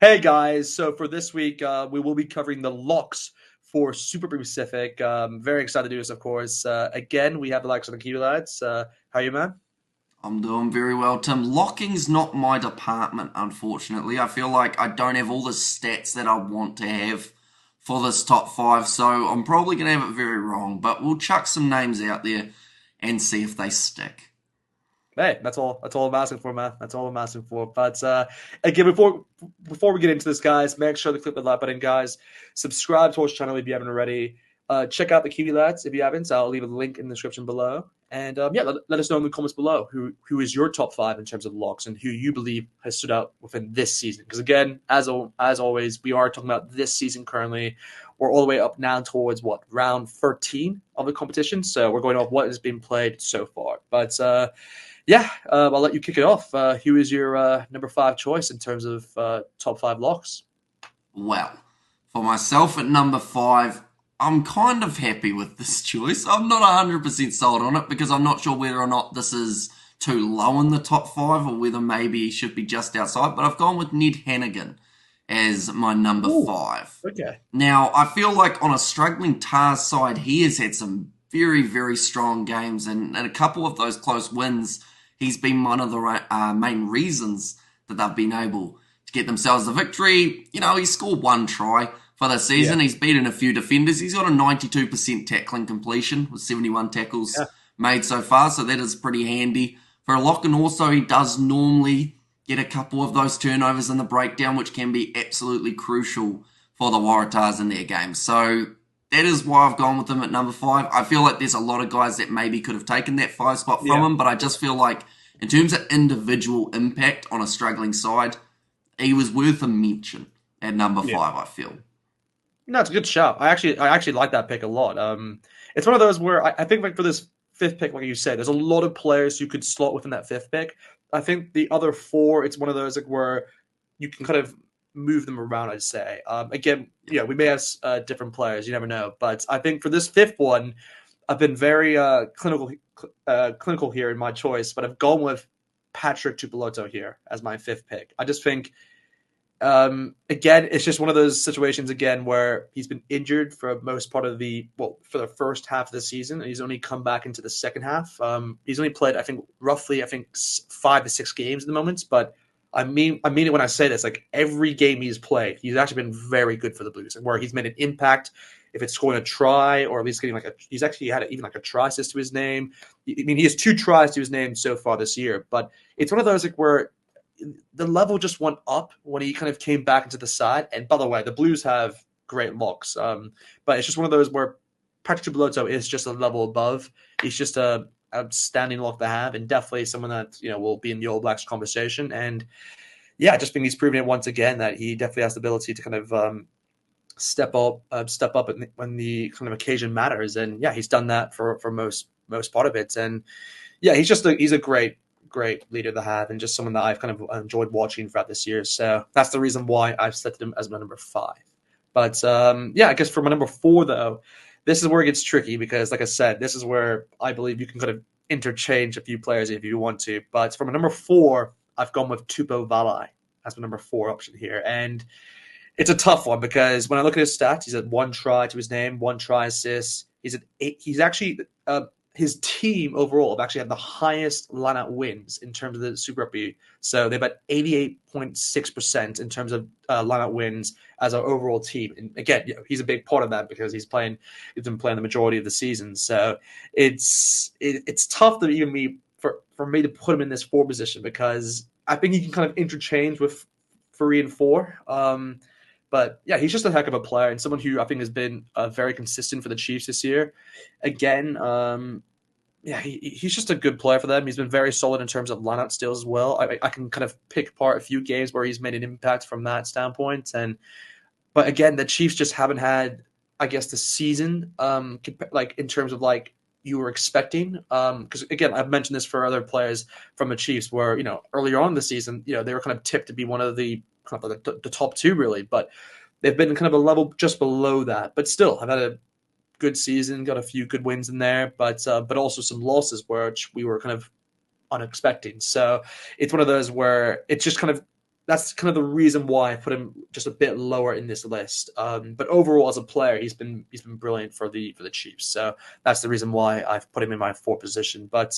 Hey guys, so for this week, we will be covering the locks for Super Rugby Pacific. Very excited to do this, of course. Again, we have the likes of the Kiwi lads. How are you, man? I'm doing very well, Tim. Locking's not my department, unfortunately. I feel like I don't have all the stats that I want to have for this top five, so I'm probably going to have it very wrong. But we'll chuck some names out there and see if they stick. Hey, that's all. That's all I'm asking for, man. That's all I'm asking for. But again, before we get into this, guys, make sure to click the like button, guys. Subscribe to our channel if you haven't already. Check out the Kiwi lads if you haven't. I'll leave a link in the description below. And yeah, let us know in the comments below who is your top five in terms of locks and who you believe has stood out within this season. Because again, as always, we are talking about this season currently. We're all the way up now towards what round 13 of the competition. So we're going off what has been played so far. But yeah, I'll let you kick it off. Who is your number five choice in terms of top five locks? Well, for myself at number five, I'm kind of happy with this choice. I'm not 100% sold on it because I'm not sure whether or not this is too low in the top five or whether maybe he should be just outside, but I've gone with Ned Hannigan as my number Ooh, five. okay. Now, I feel like on a struggling Tars side, he has had some very, very strong games, and a couple of those close wins, he's been one of the main reasons that they've been able to get themselves the victory. You know, he scored one try for the Yeah, season. He's beaten a few defenders. He's got a 92% tackling completion with 71 tackles yeah, made so far, so that is pretty handy for a lock. And also, he does normally get a couple of those turnovers in the breakdown, which can be absolutely crucial for the Waratahs in their game. So that is why I've gone with him at number five. I feel like there's a lot of guys that maybe could have taken that five spot from yeah. him, but I just feel like in terms of individual impact on a struggling side, he was worth a mention at number Yeah. five, I feel. No, it's a good shout. I actually like that pick a lot. It's one of those where I think like for this fifth pick, like you said, there's a lot of players you could slot within that fifth pick. I think the other four, it's one of those like where you can kind of move them around. I'd say. Again, Yeah. yeah, we may have different players. You never know. But I think for this fifth one, I've been very clinical here in my choice, but I've gone with Patrick Tupolotto here as my fifth pick. I just think again, it's just one of those situations again where he's been injured for most part of for the first half of the season, and he's only come back into the second half. He's only played, I think, roughly, 5 to 6 games at the moment. But I mean it when I say this. Like every game he's played, he's actually been very good for the Blues, and where he's made an impact. If it's scoring a try or at least getting he's actually had even like a try assist to his name. I mean, he has 2 tries to his name so far this year, but it's one of those like where the level just went up when he kind of came back into the side. And by the way, the Blues have great locks, but it's just one of those where Patrick Bellotto is just a level above. He's just a outstanding lock to have, and definitely someone that will be in the All Blacks conversation. And yeah, I just think he's proven it once again that he definitely has the ability to kind of step up when the kind of occasion matters. And yeah, he's done that for most part of it. And yeah, he's a great leader to have, and just someone that I've kind of enjoyed watching throughout this year. So that's the reason why I've selected him as my number five. But yeah, I guess for my number four though, this is where it gets tricky because, like I said, this is where I believe you can kind of interchange a few players if you want to. But for my number four, I've gone with Tupo Valai as my number four option here, and it's a tough one because when I look at his stats, he's had 1 try to his name, 1 try assist. He's at eight. He's actually his team overall have actually had the highest line-out wins in terms of the Super Rugby. So they've had 88.6% in terms of line-out wins as our overall team. And again, he's a big part of that because he's been playing the majority of the season. So it's tough to even for me to put him in this four position because I think he can kind of interchange with 3 and 4. But yeah, he's just a heck of a player and someone who I think has been very consistent for the Chiefs this year. Again, yeah, he's just a good player for them. He's been very solid in terms of lineout steals as well. I can kind of pick apart a few games where he's made an impact from that standpoint. But again, the Chiefs just haven't had, I guess, the season like in terms of like you were expecting. Because again, I've mentioned this for other players from the Chiefs, where earlier on in the season, they were kind of tipped to be one of the kind of the top two really, but they've been kind of a level just below that. But still, I've had a good season, got a few good wins in there, but also some losses which we were kind of unexpected. So it's one of those where it's just kind of that's kind of the reason why I put him just a bit lower in this list. But overall, as a player, he's been brilliant for the Chiefs. So that's the reason why I've put him in my 4th position. But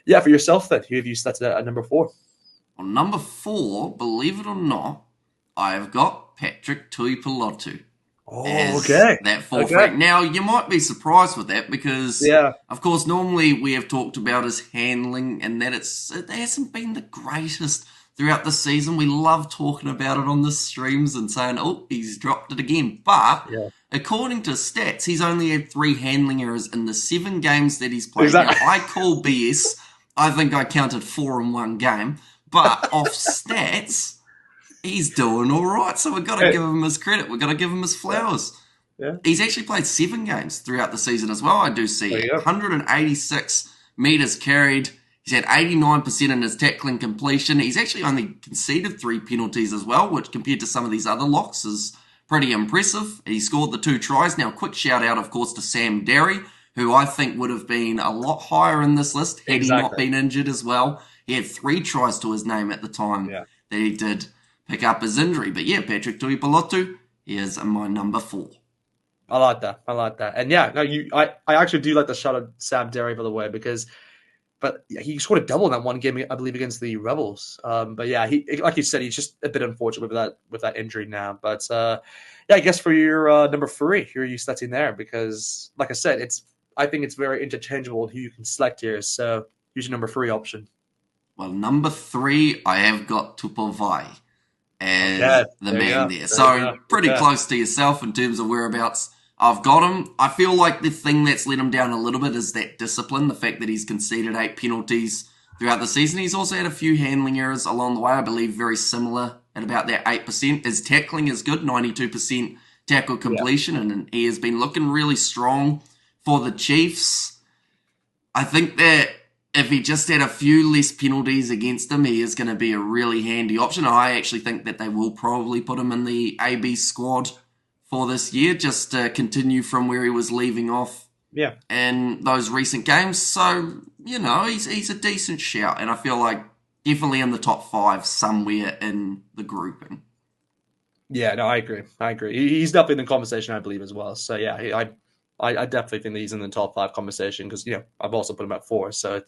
yeah, for yourself then, who have you selected at number 4? On number 4, believe it or not, I have got Patrick Tuipulotu Oh, as okay, that fourth okay, rank. Now, you might be surprised with that because, yeah, of course, normally we have talked about his handling and that it hasn't been the greatest throughout the season. We love talking about it on the streams and saying, oh, he's dropped it again. But yeah, according to stats, he's only had 3 handling errors in the 7 games that he's played. Now, exactly. I call BS. I think I counted 4 in one game. But off stats, he's doing all right. So we've got to Hey, give him his credit. We've got to give him his yeah, flowers. yeah. He's actually played 7 games throughout the season as well. I do see There it. you go. 186 meters carried. He's had 89% in his tackling completion. He's actually only conceded 3 penalties as well, which compared to some of these other locks is pretty impressive. He scored the 2 tries. Now, quick shout out, of course, to Sam Derry, who I think would have been a lot higher in this list had he not Exactly. been injured as well. He had 3 tries to his name at the time Yeah. that he did pick up his injury. But yeah, Patrick Tuipulotu is my number 4. I like that. I like that. And yeah, no, I actually do like the shot of Sam Derry, by the way, because but yeah, he scored a double in that one game, I believe, against the Rebels. But yeah, he like you said, he's just a bit unfortunate with that injury now. But yeah, I guess for your number 3, who are you selecting there? Because like I said, I think it's very interchangeable who you can select here. So use your number 3 option. Well, number 3, I have got Tupovai Okay, as the there you man go. there. There you So go. pretty Okay. close to yourself in terms of whereabouts I've got him. I feel like the thing that's let him down a little bit is that discipline, the fact that he's conceded 8 penalties throughout the season. He's also had a few handling errors along the way, I believe very similar at about that 8%. His tackling is good, 92% tackle Yeah. completion, and he has been looking really strong for the Chiefs. I think that if he just had a few less penalties against him, he is going to be a really handy option. I actually think that they will probably put him in the AB squad for this year, just to continue from where he was leaving off Yeah. in those recent games. So, he's a decent shout, and I feel like definitely in the top 5 somewhere in the grouping. Yeah, no, I agree. I agree. He's definitely in the conversation, I believe, as well. So yeah, I definitely think that he's in the top 5 conversation because I've also put him at 4, so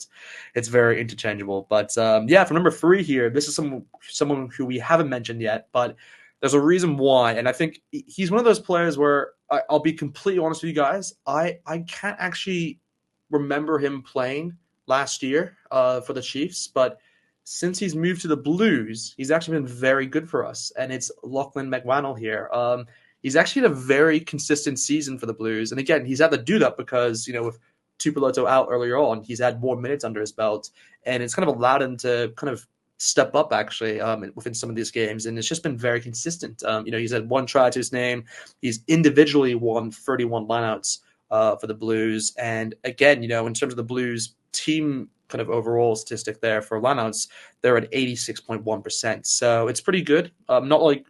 it's very interchangeable. But yeah, for number 3 here, this is someone who we haven't mentioned yet, but there's a reason why, and I think he's one of those players where I'll be completely honest with you guys, I can't actually remember him playing last year for the Chiefs, but since he's moved to the Blues, he's actually been very good for us, and it's Lachlan McWannell here. He's actually had a very consistent season for the Blues, and again, he's had to do that because with Tupeloto out earlier on, he's had more minutes under his belt, and it's kind of allowed him to kind of step up actually within some of these games, and it's just been very consistent. He's had 1 try to his name. He's individually won 31 lineouts for the Blues, and again, in terms of the Blues team kind of overall statistic there for lineouts, they're at 86.1%. So it's pretty good. Not like,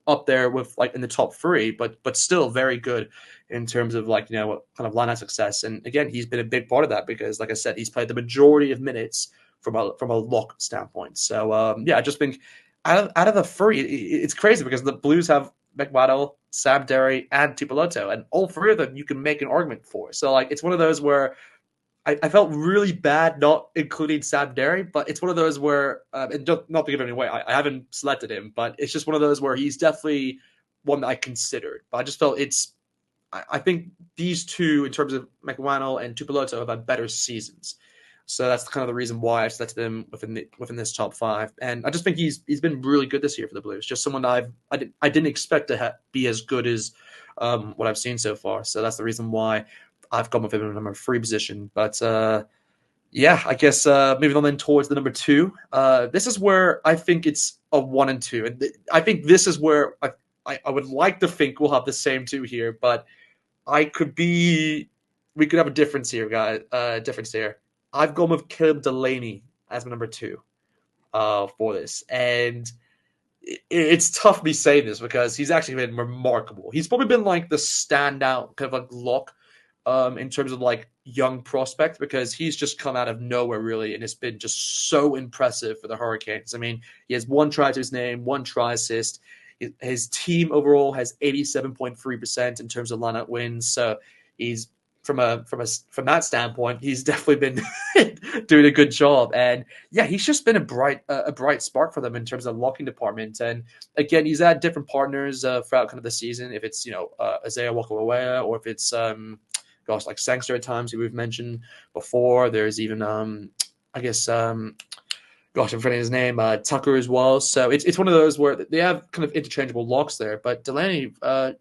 up there with like in the top 3, but still very good in terms of like, what kind of lineout success. And again, he's been a big part of that because like I said, he's played the majority of minutes from a lock standpoint. So yeah, I just think out of the 3, it's crazy because the Blues have McWaddle, Sam Derry, and Tupeloto, and all 3 of them you can make an argument for. So like it's one of those where I felt really bad not including Sam Derry, but it's one of those where, and not to give any away, I haven't selected him, but it's just one of those where he's definitely one that I considered. But I just felt I think these 2, in terms of McWannell and Tupeloto, have had better seasons. So that's kind of the reason why I selected him within this top 5. And I just think he's been really good this year for the Blues. Just someone that I didn't expect to be as good as what I've seen so far. So that's the reason why I've gone with him in number 3 position. But yeah, I guess moving on then towards the number 2. This is where I think it's a 1 and 2. And I think this is where I would like to think we'll have the same 2 here, but we could have a difference here, guys. Difference here. I've gone with Caleb Delaney as my number 2 for this. And it's tough me saying this because he's actually been remarkable. He's probably been like the standout kind of like lock in terms of like young prospect because he's just come out of nowhere really, and it's been just so impressive for the Hurricanes. I mean, he has one try to his name, one try assist. His team overall has 87.3% in terms of lineout wins. So he's from that standpoint, he's definitely been doing a good job. And yeah, he's just been a bright spark for them in terms of locking department. And again, he's had different partners throughout kind of the season. If it's Isaiah Wakawawea or if it's gosh, like Sangster at times, who we've mentioned before. There's even I guess gosh, I'm forgetting his name, Tucker as well. So it's one of those where they have kind of interchangeable locks there. But Delaney, to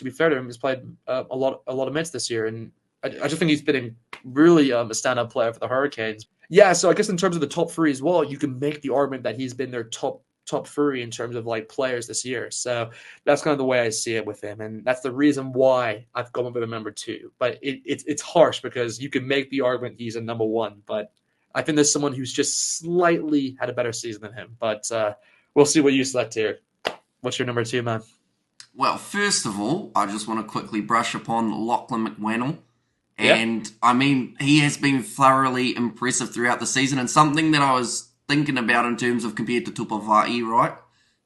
be fair to him, has played a lot of minutes this year, and I just think he's been really a standout player for the Hurricanes. Yeah, so I guess in terms of the top three as well, you can make the argument that he's been their top three in terms of like players this year. So that's kind of the way I see it with him, and that's the reason why I've gone with a number two. But it's harsh because you can make the argument he's a number one, but I think there's someone who's just slightly had a better season than him. But we'll see what you select here. What's your number two, man? Well, first of all, I just want to quickly brush upon Lachlan McWannell. Yeah, And I mean, he has been thoroughly impressive throughout the season, and something that I was thinking about in terms of compared to Tupavai, right?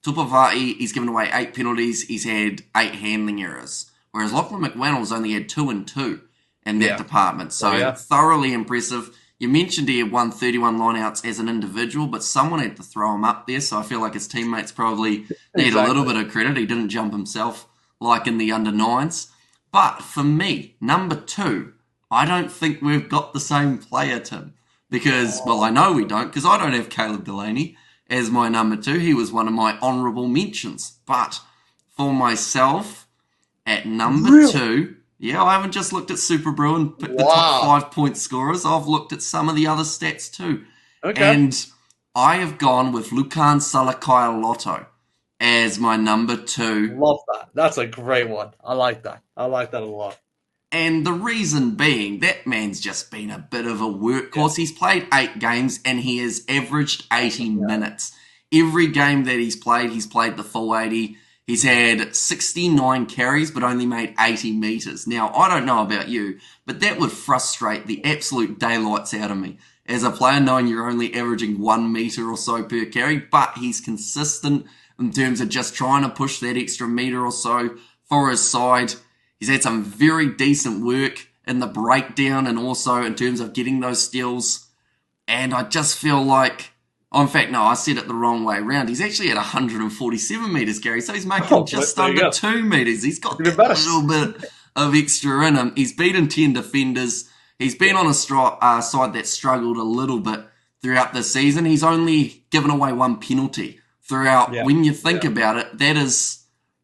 Tupavai, he's given away 8 penalties, he's had 8 handling errors, whereas Lachlan McWannell's only had 2 and 2 in that yeah, department. So yeah. thoroughly impressive. You mentioned he had won 31 lineouts as an individual, but someone had to throw him up there, so I feel like his teammates probably need a little bit of credit. He didn't jump himself like in the under nines. But for me, number two, I don't think we've got the same player, Tim. Because, well, I know we don't, because I don't have Caleb Delaney as my number two. He was one of my honourable mentions. But for myself, at number Really? two, yeah, I haven't just looked at Super Brew and picked the top Wow. 5 point scorers. I've looked at some of the other stats too. Okay. And I have gone with Lukan Salakai Lotto as my number two. Love that. That's a great one. I like that. I like that a lot. And the reason being, that man's just been a bit of a Yeah. workhorse. He's played 8 games and he has averaged 80 Yeah. minutes. Every game that he's played the full 80. He's had 69 carries but only made 80 metres. Now, I don't know about you, but that would frustrate the absolute daylights out of me as a player knowing you're only averaging 1 metre or so per carry, but he's consistent in terms of just trying to push that extra metre or so for his side. He's had some very decent work in the breakdown and also in terms of getting those steals. And I just feel like, oh, in fact, no, I said it the wrong way around. He's actually at 147 metres, Gary. So he's making just there you under go. 2 metres. He's got Even that better. little bit of extra in him. He's beaten 10 defenders. He's been on a side that struggled a little bit throughout the season. He's only given away 1 penalty throughout. Yeah. When you think Yeah. about it, that is...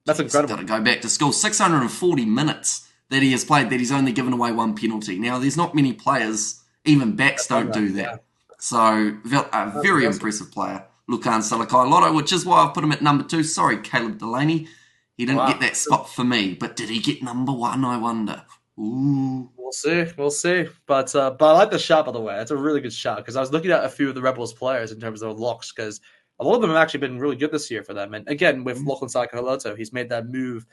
That's incredible. Got to go back to school. 640 minutes that he has played that he's only given away 1 penalty. Now, there's not many players, even backs don't do that. Yeah. So, a very impressive player, Lukan Salakai Lotto, which is why I've put him at number 2. Sorry, Caleb Delaney. He didn't get that spot for me, but did he get number 1, I wonder? Ooh. We'll see. We'll see. But I like the shot, by the way. It's a really good shot because I was looking at a few of the Rebels players in terms of locks because a lot of them have actually been really good this year for them. And again, with Lachlan Sakaholoto, he's made that move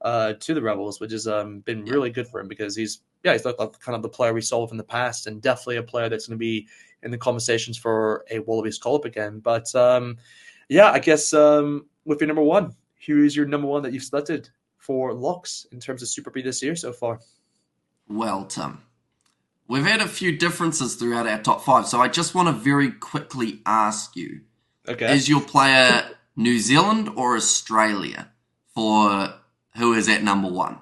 to the Rebels, which has been really good for him because he's looked like kind of the player we saw in the past and definitely a player that's going to be in the conversations for a Wallabies call-up again. But yeah, I guess with your number one, who is your number one that you've selected for locks in terms of Super B this year so far? Well, Tim, we've had a few differences throughout our top 5, so I just want to very quickly ask you, Okay. is your player New Zealand or Australia for who is at number 1?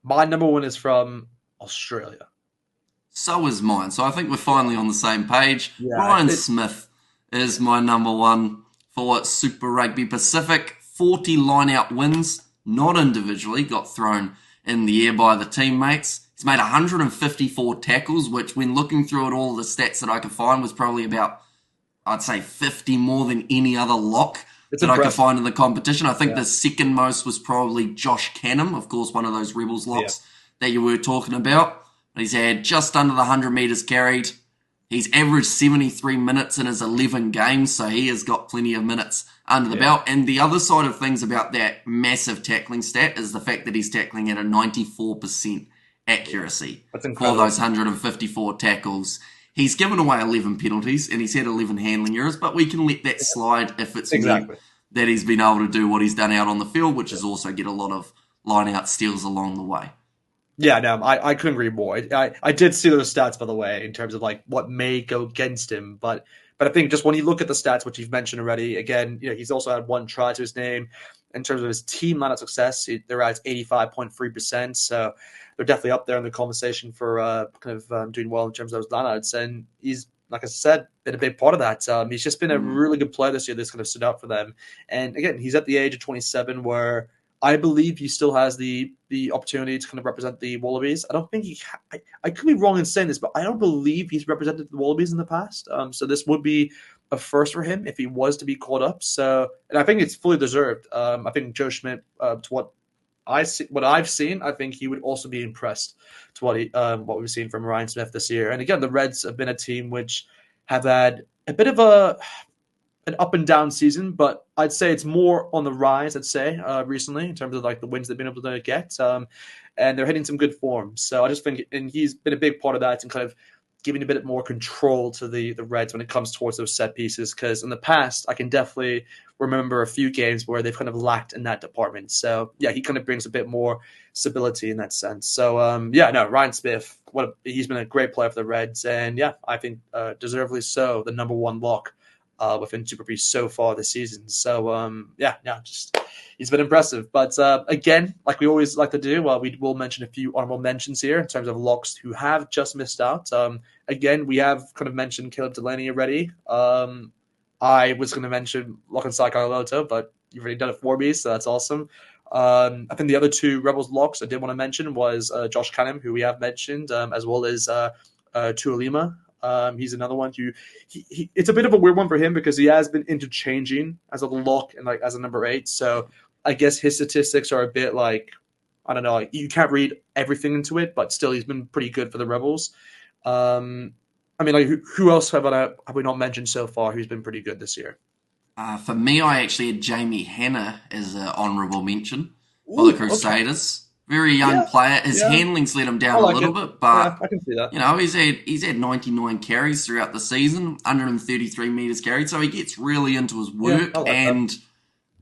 My number one is from Australia. So is mine. So I think we're finally on the same page. Yeah, Ryan Smith is my number 1 for Super Rugby Pacific. 40 line-out wins, not individually, got thrown in the air by the teammates. He's made 154 tackles, which when looking through at all the stats that I could find was probably about, I'd say 50 more than any other lock that I could find in the competition. I think the second most was probably Josh Canham, of course, one of those Rebels locks that you were talking about. He's had just under the 100 metres carried. He's averaged 73 minutes in his 11 games, so he has got plenty of minutes under the belt. And the other side of things about that massive tackling stat is the fact that he's tackling at a 94% accuracy That's for incredible. those 154 tackles. He's given away 11 penalties and he's had 11 handling errors, but we can let that slide if it's meant Exactly. that he's been able to do what he's done out on the field, which is also get a lot of line out steals along the way. Yeah, no, I couldn't agree more. I did see those stats, by the way, in terms of like what may go against him, but I think just when you look at the stats, which you've mentioned already, again, he's also had one try to his name. In terms of his team line of success, they're at 85.3%, so they're definitely up there in the conversation for kind of doing well in terms of those lineouts. And he's, like I said, been a big part of that. He's just been a really good player this year that's kind of stood up for them. And again, he's at the age of 27 where I believe he still has the opportunity to kind of represent the Wallabies. I don't think I could be wrong in saying this, but I don't believe he's represented the Wallabies in the past. So this would be a first for him if he was to be called up. So, and I think it's fully deserved. I think Joe Schmidt, to what I've seen, I think he would also be impressed to what we've seen from Ryan Smith this year. And again, the Reds have been a team which have had a bit of an up and down season, but I'd say it's more on the rise. I'd say recently in terms of like the wins they've been able to get, and they're hitting some good form. So I just think, and he's been a big part of that and kind of giving a bit more control to the Reds when it comes towards those set pieces. Because in the past, I can definitely remember a few games where they've kind of lacked in that department. So yeah, he kind of brings a bit more stability in that sense. So yeah, no, Ryan Smith, he's been a great player for the Reds, and yeah, I think deservedly so, the number one lock within Super Rugby so far this season. So yeah, just he's been impressive. But again, like we always like to do, we will mention a few honorable mentions here in terms of locks who have just missed out. Again, we have kind of mentioned Caleb Delaney already. I was going to mention Lokansai Kailoto, but you've already done it for me, so that's awesome. I think the other two Rebels locks I did want to mention was Josh Canham, who we have mentioned, as well as Tuolima. He's another one who it's a bit of a weird one for him because he has been interchanging as a lock and like as a number 8. So I guess his statistics are a bit like, I don't know, like you can't read everything into it, but still he's been pretty good for the Rebels. I mean, like who else have we not mentioned so far who's been pretty good this year? For me, I actually had Jamie Hanna as an honourable mention for the Ooh, okay. Crusaders. Very young Yeah, player. His yeah. handling's let him I down a like little it. bit, Yeah, but I can see that. he's had 99 carries throughout the season, 133 meters carried, so he gets really into his Yeah, work. I like that. And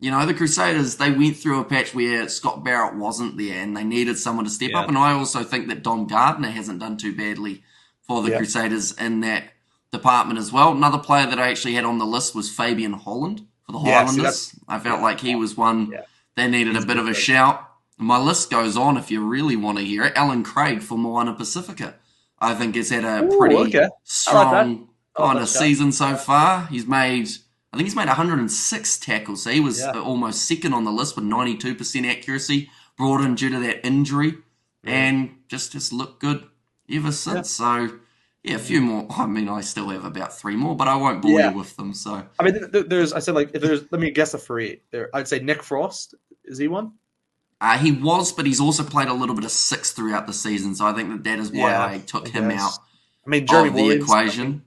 the Crusaders, they went through a patch where Scott Barrett wasn't there, and they needed someone to step up. Yeah, And I also think that Don Gardner hasn't done too badly for the yeah. Crusaders in that department as well. Another player that I actually had on the list was Fabian Holland for the Yeah, see, that's, Highlanders. I felt yeah, like he was one yeah. that needed a He's bit been of a good. shout. My list goes on if you really want to hear it. Alan Craig for Moana Pacifica, I think has had a Ooh, pretty okay. I like that. strong I like kind that of shot. season so far. I think he's made 106 tackles. So he was Yeah, almost second on the list with 92% accuracy, brought in due to that injury, yeah, and just looked good ever yeah. since. So yeah, a few Mhm. more. I mean, I still have about 3 more, but I won't bore you Yeah. with them. So I mean, there's. I said like if there's. Let me guess a free. There, I'd say Nick Frost. Is he one? he was, but he's also played a little bit of six throughout the season. So I think that is why Yeah, I took I him out guess. I mean, Jeremy of the Williams. I think equation.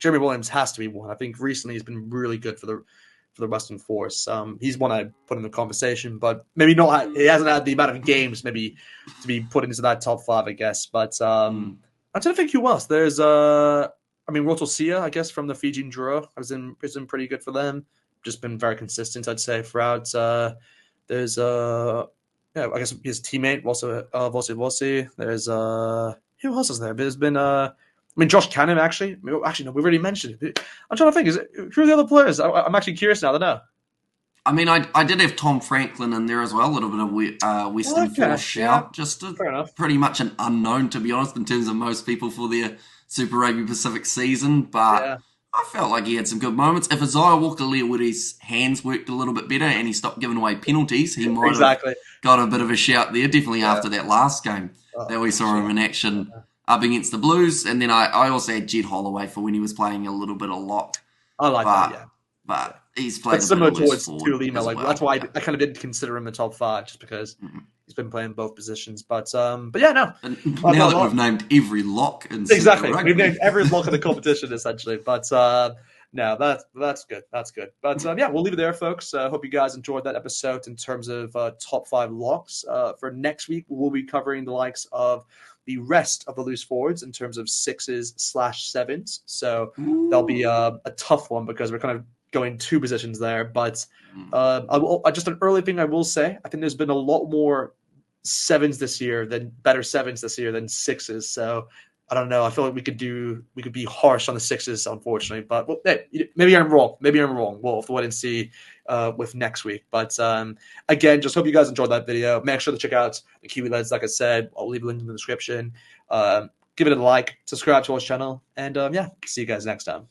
Jeremy Williams has to be one. I think recently he's been really good for the Western Force. He's one I put in the conversation, but maybe not. He hasn't had the amount of games maybe to be put into that top 5, I guess. But Mm. I'm trying to think who else. There's I mean, Rotel Sia, I guess from the Fijian Drua has been pretty good for them. Just been very consistent, I'd say, throughout. There's yeah, I guess his teammate also Vossi. There's who else is there? There's been I mean, Josh Cannon, actually. Actually, no, we've already mentioned it. I'm trying to think. Who are the other players? I'm actually curious now to know. I mean, I did have Tom Franklin in there as well, a little bit of Western Okay, Force yeah, shout. Just fair enough. pretty much an unknown, to be honest, in terms of most people for their Super Rugby Pacific season. But Yeah, I felt like he had some good moments. If Isaiah Walker-Leahwoodi's hands worked a little bit better and he stopped giving away penalties, he might have exactly. got a bit of a shout there, definitely Yeah. after that last game Oh that we gosh, saw him in yeah. action up against the Blues. And then I also had Jed Holloway for when he was playing a little bit of lock. I like that. But Yeah, yeah. but he's played That's a bit similar of loose towards forward Tuolima. as Like that's well. why Yeah. I kind of didn't consider him in the top 5, just because Mm-hmm. he's been playing both positions. But yeah, no. And I've now got a that we've lot. named every lock in Super Exactly. We've named Rugby, every block of the competition essentially. But No, that's good. That's good. But yeah, we'll leave it there, folks. Hope you guys enjoyed that episode in terms of top five locks. For next week, we'll be covering the likes of the rest of the loose forwards in terms of sixes/sevens. So that'll be Ooh. a tough one because we're kind of going two positions there. But Mm. just an early thing I will say, I think there's been a lot more sevens this year than better sevens this year than sixes. So I don't know. I feel like we could be harsh on the sixes, unfortunately. But well, hey, maybe I'm wrong. Maybe I'm wrong. We'll have to wait and see with next week. But again, just hope you guys enjoyed that video. Make sure to check out the Kiwi Lens. Like I said, I'll leave a link in the description. Give it a like, subscribe to our channel, and yeah, see you guys next time.